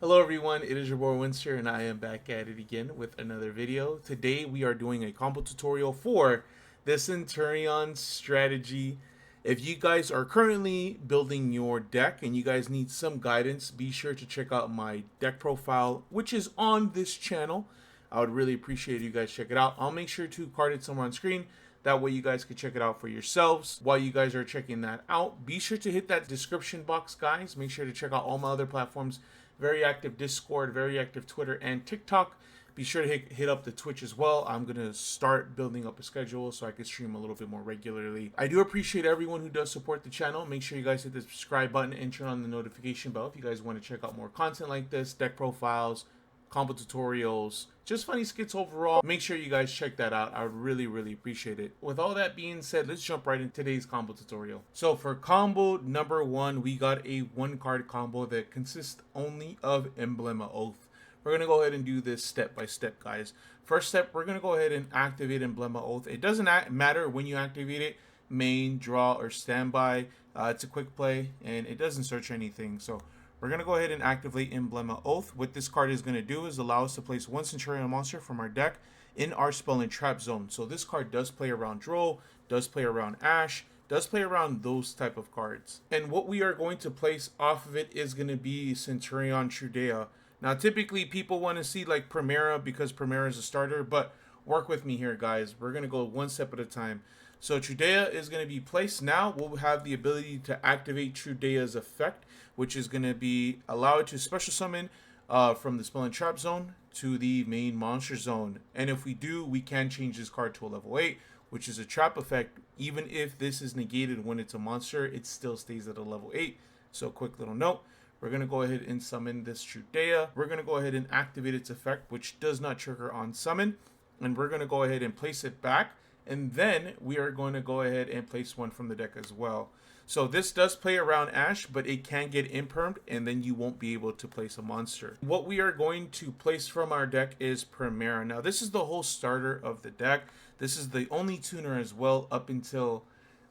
Hello everyone, it is your boy Winster and I am back at it again with another video. Today we are doing a combo tutorial for the Centurion strategy. If you guys are currently building your deck and you guys need some guidance, be sure to check out my deck profile, which is on this channel. I would really appreciate you guys check it out. I'll make sure to card it somewhere on screen. That way you guys can check it out for yourselves. While you guys are checking that out, be sure to hit that description box, guys. Make sure to check out all my other platforms. Very active Discord, very active Twitter and TikTok. Be sure to hit up the Twitch as well. I'm going to start building up a schedule so I can stream a little bit more regularly. I do appreciate everyone who does support the channel. Make sure you guys hit the subscribe button and turn on the notification bell if you guys want to check out more content like this, deck profiles, combo tutorials, just funny skits overall. Make sure you guys check that out. I would really appreciate it. With all that being said, let's jump right into today's combo tutorial. So for combo number one, we got a one card combo that consists only of Emblem of Oath. We're going to go ahead and do this step by step, guys. First step, we're going to go ahead and activate Emblem of Oath. It doesn't matter when you activate it, main, draw, or standby. It's a quick play and it doesn't search anything. So we're going to go ahead and activate Emblem of Oath. What this card is going to do is allow us to place one Centurion monster from our deck in our spell and trap zone. So this card does play around Droll, does play around Ash, does play around those type of cards. And what we are going to place off of it is going to be Centurion Trudea. Now typically people want to see like Primera because Primera is a starter, but work with me here, guys. We're going to go one step at a time. So Trudea is going to be placed. Now we'll have the ability to activate Trudea's effect, which is going to be allowed to special summon from the spell and trap zone to the main monster zone. And if we do, we can change this card to a level 8, which is a trap effect. Even if this is negated when it's a monster, it still stays at a level 8. So quick little note. We're going to go ahead and summon this Trudea. We're going to go ahead and activate its effect, which does not trigger on summon. And we're going to go ahead and place it back. And then we are going to go ahead and place one from the deck as well. So this does play around Ash, but it can get impermed, and then you won't be able to place a monster. What we are going to place from our deck is Primera. Now this is the whole starter of the deck. This is the only tuner as well up until,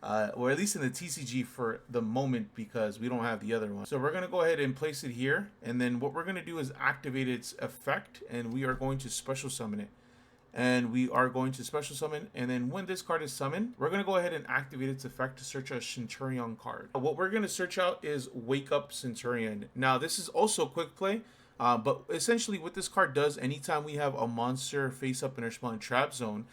or at least in the TCG for the moment, because we don't have the other one. So we're going to go ahead and place it here. And then what we're going to do is activate its effect, and we are going to special summon it. And we are going to special summon, and then when this card is summoned, we're going to go ahead and activate its effect to search a Centurion card. What we're going to search out is Wake Up Centurion. Now this is also quick play, but essentially what this card does, anytime we have a monster face up in our spell and trap zone,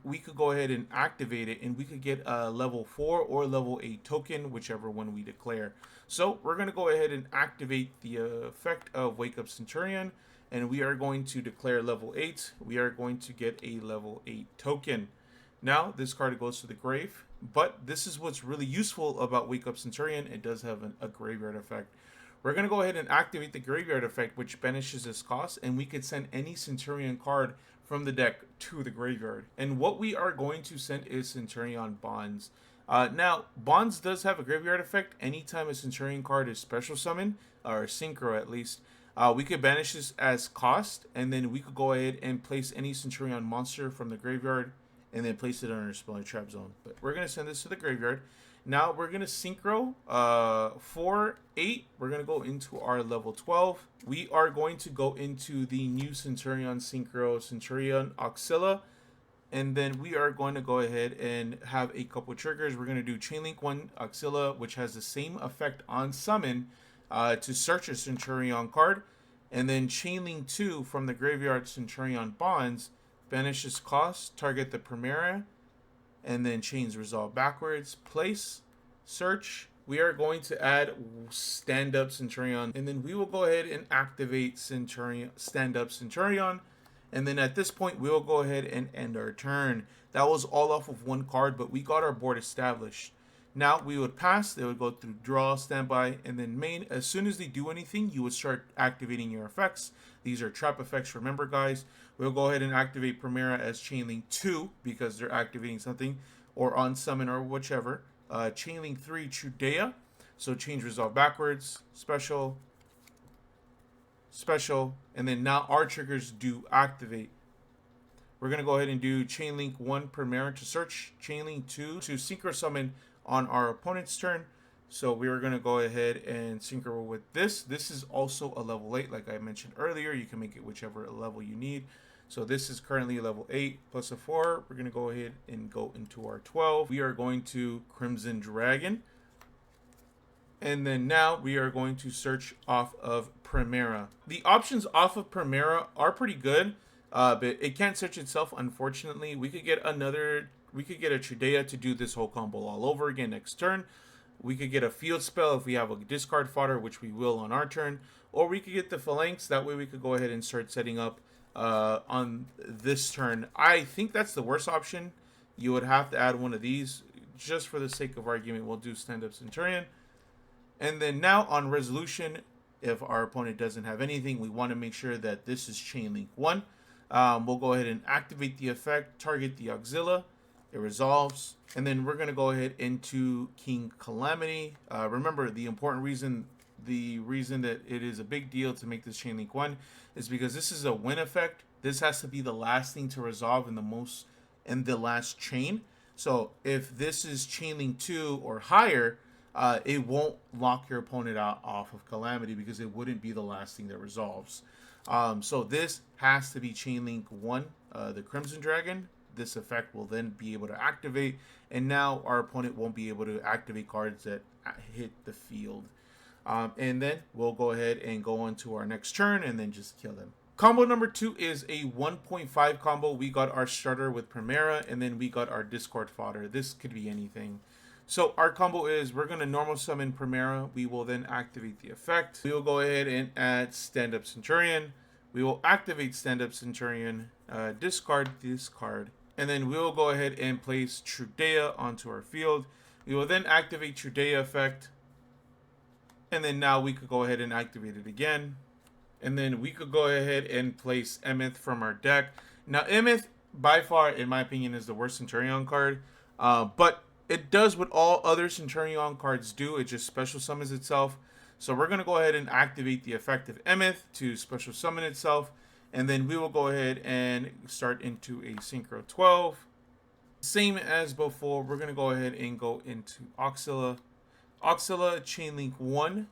we could go ahead and activate it, and we could get a level 4 or level 8 token, whichever one we declare. So we're going to go ahead and activate the effect of Wake Up Centurion, and we are going to declare level 8. We are going to get a level 8 token. Now this card goes to the grave, but this is what's really useful about Wake Up Centurion. It does have a graveyard effect. We're going to go ahead and activate the graveyard effect, which banishes its cost, and we could send any Centurion card from the deck to the graveyard. And what we are going to send is Centurion Bonds. Now, Bonds does have a graveyard effect anytime a Centurion card is special summoned, or synchro at least. We could banish this as cost, and then we could go ahead and place any Centurion monster from the graveyard and then place it on our spell and trap zone. But we're going to send this to the graveyard. Now we're going to synchro 4-8. We're going to go into our level 12. We are going to go into the new Centurion synchro Centurion Auxilla. And then we are going to go ahead and have a couple triggers. We're going to do Chainlink 1 Auxilla, which has the same effect on summon, to search a Centurion card, and then Chainlink 2 from the graveyard Centurion Bonds, banishes cost, target the Primera, and then chains resolve backwards, place, search. We are going to add stand up Centurion, and then we will go ahead and activate Centurion, stand up Centurion, and then at this point we will go ahead and end our turn. That was all off of one card, but we got our board established. Now we would pass, they would go through draw, standby, and then main. As soon as they do anything, you would start activating your effects. These are trap effects, remember guys. We'll go ahead and activate Primera as Chainlink 2 because they're activating something, or on summon or whichever. Chainlink 3 Trudea, so change resolve backwards, special, special, and then now our triggers do activate. We're going to go ahead and do Chainlink 1 Primera to search, Chainlink 2 to synchro summon on our opponent's turn. So we are going to go ahead and synchro with this. This is also a level 8, like I mentioned earlier. You can make it whichever level you need. So this is currently level 8 plus a 4. We're going to go ahead and go into our 12. We are going to Crimson Dragon. And then now we are going to search off of Primera. The options off of Primera are pretty good, but it can't search itself, unfortunately. We could get a Trudea to do this whole combo all over again next turn. We could get a field spell if we have a discard fodder, which we will on our turn. Or we could get the Phalanx. That way we could go ahead and start setting up on this turn. I think that's the worst option. You would have to add one of these. Just for the sake of argument, we'll do stand-up Centurion. And then now on resolution, if our opponent doesn't have anything, we want to make sure that this is chain link 1. We'll go ahead and activate the effect, target the Auxilia. It resolves. And then we're going to go ahead into King Calamity. Remember, the reason that it is a big deal to make this chain link 1 is because this is a win effect. This has to be the last thing to resolve in the last chain. So if this is chain link 2 or higher, it won't lock your opponent out off of Calamity because it wouldn't be the last thing that resolves. So this has to be chain link 1, the Crimson Dragon. This effect will then be able to activate, and now our opponent won't be able to activate cards that hit the field. And then we'll go ahead and go on to our next turn and then just kill them. Combo number 2 is a 1.5 combo. We got our starter with Primera, and then we got our discard fodder. This could be anything. So our combo is we're going to normal summon Primera. We will then activate the effect. We will go ahead and add stand-up Centurion. We will activate stand-up Centurion, discard this card. And then we will go ahead and place Trudea onto our field. We will then activate Trudea effect. And then now we could go ahead and activate it again. And then we could go ahead and place Emeth from our deck. Now Emeth, by far, in my opinion, is the worst Centurion card. But it does what all other Centurion cards do. It just special summons itself. So we're going to go ahead and activate the effect of Emeth to special summon itself. And then we will go ahead and start into a Synchro 12. Same as before, we're going to go ahead and go into Auxilia. Auxilia Chainlink 1,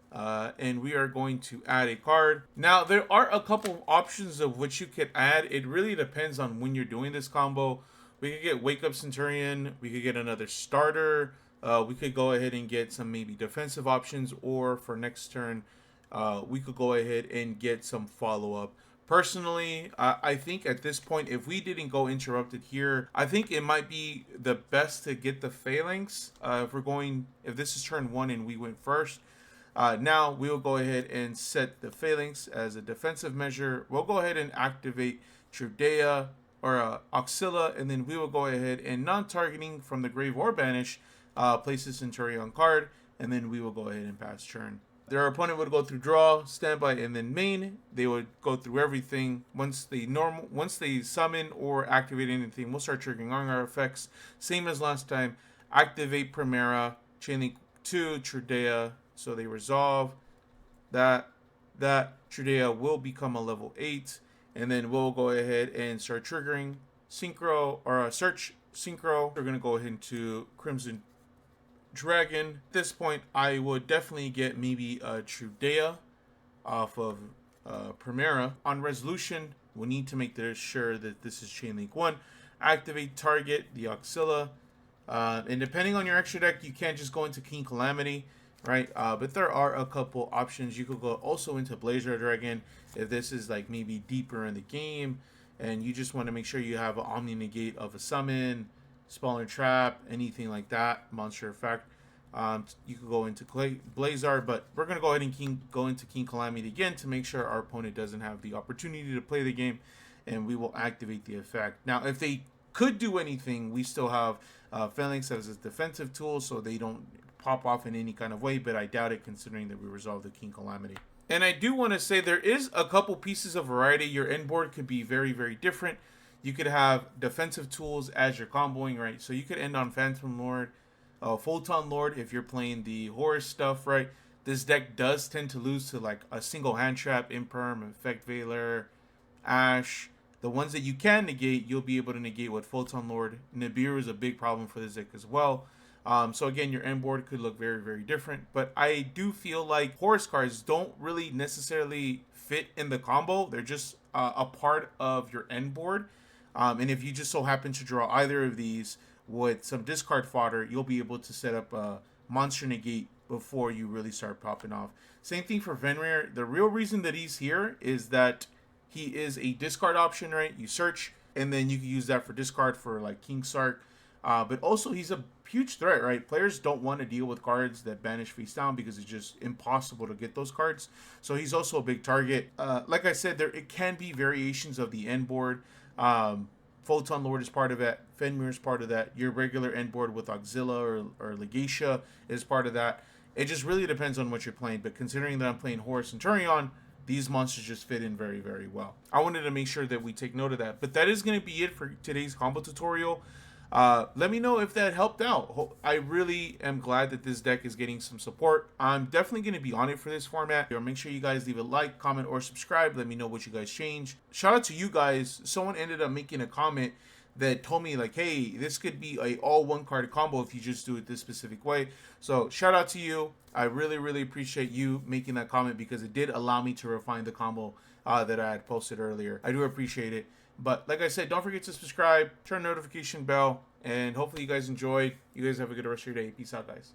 and we are going to add a card. Now, there are a couple options of which you could add. It really depends on when you're doing this combo. We could get Wake Up Centurion. We could get another starter. We could go ahead and get some maybe defensive options, or for next turn, we could go ahead and get some follow-up. Personally, I think at this point, if we didn't go interrupted here, I think it might be the best to get the Phalanx. If this is turn 1 and we went first, now we'll go ahead and set the Phalanx as a defensive measure. We'll go ahead and activate Trudea or Auxilia, and then we will go ahead and non-targeting from the grave or banish, place the Centurion card, and then we will go ahead and pass turn. Their opponent would go through draw, standby, and then main. They would go through everything. Once they summon or activate anything, we'll start triggering on our effects. Same as last time. Activate Primera, Chainlink 2, Trudea, so they resolve. That Trudea will become a level 8, and then we'll go ahead and start triggering Synchro or search Synchro. We're gonna go ahead into Crimson Dragon. At this point, I would definitely get maybe a Trudea off of Primera. On resolution, we need to make sure that this is Chainlink 1. Activate target the Auxilia. And depending on your extra deck, you can't just go into King Calamity, right? But there are a couple options. You could go also into Blazer Dragon if this is like maybe deeper in the game and you just want to make sure you have an Omni Negate of a summon, Spawner Trap, anything like that, monster effect. You could go into Blazar, but we're going to go ahead and go into King Calamity again to make sure our opponent doesn't have the opportunity to play the game, and we will activate the effect. Now, if they could do anything, we still have Phalanx as a defensive tool, so they don't pop off in any kind of way, but I doubt it considering that we resolved the King Calamity. And I do want to say there is a couple pieces of variety. Your end board could be very, very different. You could have defensive tools as you're comboing, right? So you could end on Phantom Lord, Photon Lord if you're playing the Horus stuff, right? This deck does tend to lose to like a single hand trap, Imperm, Effect Veiler, Ash. The ones that you can negate, you'll be able to negate with Photon Lord. Nibiru is a big problem for this deck as well. So again, your end board could look very, very different. But I do feel like Horus cards don't really necessarily fit in the combo. They're just a part of your end board. And if you just so happen to draw either of these with some discard fodder, you'll be able to set up a monster negate before you really start popping off. Same thing for Venrir. The real reason that he's here is that he is a discard option, right? You search, and then you can use that for discard for like King Sark. But also, he's a huge threat, right? Players don't want to deal with cards that banish face down because it's just impossible to get those cards. So he's also a big target. Like I said, there it can be variations of the end board. Photon Lord is part of that. Fenrir is part of that. Your regular end board with Auxilla or Legatia is part of that. It just really depends on what you're playing. But considering that I'm playing Horus Centurion, these monsters just fit in very, very well. I wanted to make sure that we take note of that. But that is going to be it for today's combo tutorial. Let me know if that helped out. I really am glad that this deck is getting some support. I'm definitely going to be on it for this format. Make sure you guys leave a like, comment, or subscribe. Let me know what you guys changed. Shout out to you guys. Someone ended up making a comment that told me like, hey, this could be a all one card combo if you just do it this specific way. So shout out to you. I really, really appreciate you making that comment because it did allow me to refine the combo that I had posted earlier. I do appreciate it. But like I said, don't forget to subscribe, turn notification bell, and hopefully you guys enjoyed. You guys have a good rest of your day. Peace out, guys.